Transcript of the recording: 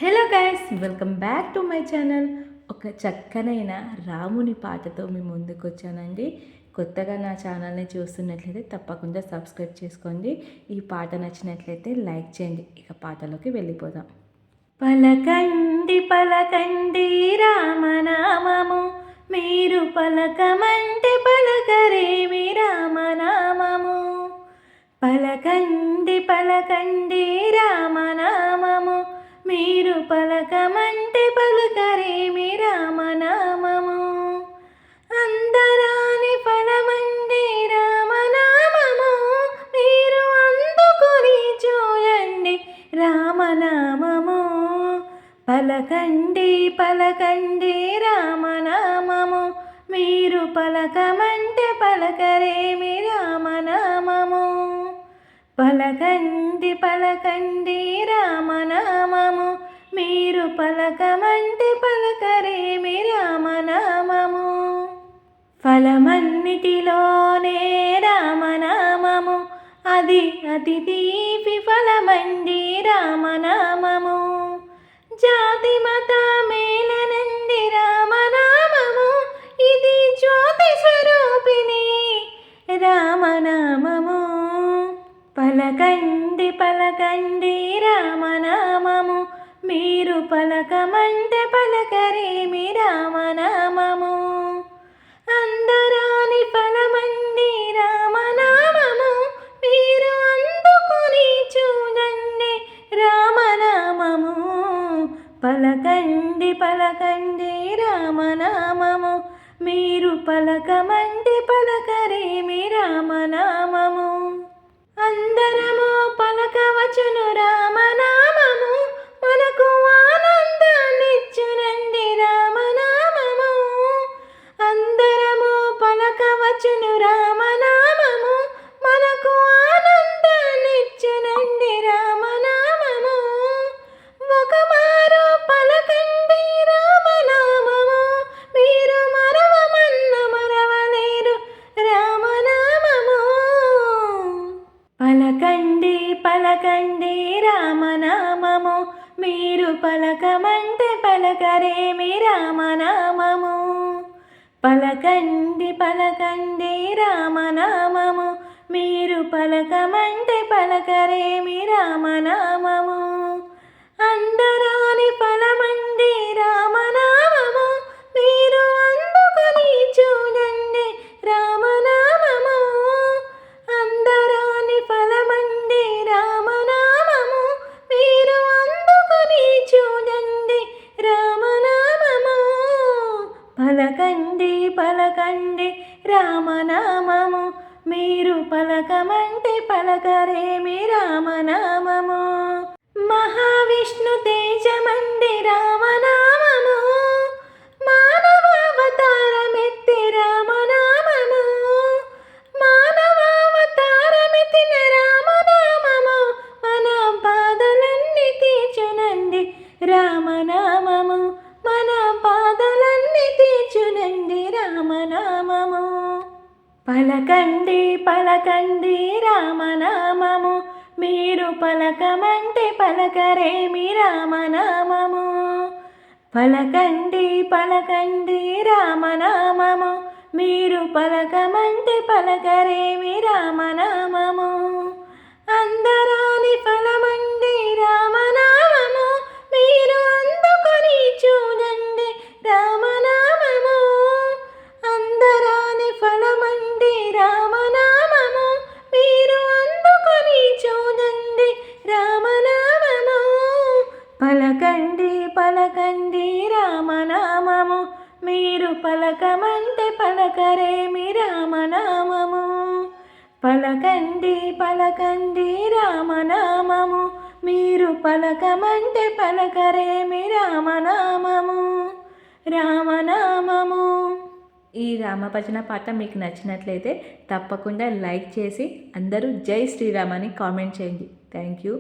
Hello guys, welcome back to my channel. ఒక చక్కనైన రాముని పాటతో మీ ముందుకు వచ్చానండి. కొత్తగా నా ఛానల్ని చూస్తున్నట్లయితే తప్పకుండా సబ్స్క్రైబ్ చేసుకోండి. ఈ పాట నచ్చినట్లయితే లైక్ చేయండి. ఇక పాటలోకి వెళ్ళిపోదాం. పలకండి పలకండి రామనామము, మీరు పలకమంటే పలకరేమి రామనామము. పలకండి పలకండి రామనామము, మీరు పలకమంటే పలకరేమి రామనామము. అందరాని ఫలమండి రామనామము, మీరు అందుకుని చూడండి రామనామము. పలకండి పలకండి రామనామము, మీరు పలకమంటే పలకరేమి రామనామము. పలకండి పలకండి రామనామము, మీరు పలకమంటే పలకరేమి రామనామము. ఫలమన్నిటిలోనే రామనామము, అది అతి తీపి ఫలమండి రామనామము. జాతి మత మేలనండి రామనామము, ఇది జ్యోతి స్వరూపిణి రామనామము. పలకండి పలకండి రామనామము, మీరు పలకమంటే పలకరేమి రామనామము. అందరాని ఫలమండి రామనామము, మీరు అందుకుని చూడండి రామనామము. పలకండి పలకండి రామనామము, మీరు పలకమంటే పలకరేమి రామనామము. అందరము పలకవచును రామనామము, మనకు ఆనందాన్నిచ్చునండి రామనామము. అందరము పలకవచును రామనామము, మనకు ఆనందాన్నిచ్చునండి రామనామము. ఒకమారు పలకండి రామనామము, మీరు మరవమన్న మరవలేరు రామనామము. పలకండి పలకండి రామనామము, మీరు పలకమంటే పలకరేమి రామనామము. పలకండి పలకండి రామనామము, మీరు పలకమంటే పలకరేమి రామనామము. అందరాని ఫలమండి రామనామము, మీరు అందుకుని చూడండి రామనామము. అందరాని ఫలమండి రామనామము, మీరు అందుకుని చూడండి రామనామము. పలకండి పలకండి రామనామము, మీరు పలకమంటే పలకరేమి రామనామము. మహావిష్ణు తేజమండి రామనామము, మానవావతారమెత్తి రామనామము. మానవావతారమెత్తిన రామనామము, మన బాధలన్నీ తీర్చునండి రామనామము. మన బాధలన్నీ తీర్చునండి రామనామము. పలకండి పలకండి రామనామము, మీరు పలకమంటే పలకరేమి రామనామము. పలకండి పలకండి రామనామము, మీరు పలకమంటే పలకరేమి రామనామము. అందరాని ఫలమండి రామనామము, మీరు అందుకుని చూడండి రామనామము. అందరాని ఫలమండి రామనామము, మీరు అందుకుని చూడండి రామనామము. పలకండి పలకండి రామనామము, మీరు పలకమంటే పలకరేమి రామనామము. పలకండి పలకండి రామనామము, మీరు పలకమంటే పలకరేమి రామనామము. రామనామము. ఈ రామభజన పాట మీకు నచ్చినట్లయితే తప్పకుండా లైక్ చేసి అందరూ జై శ్రీరామ్ అని కామెంట్ చేయండి. Thank you.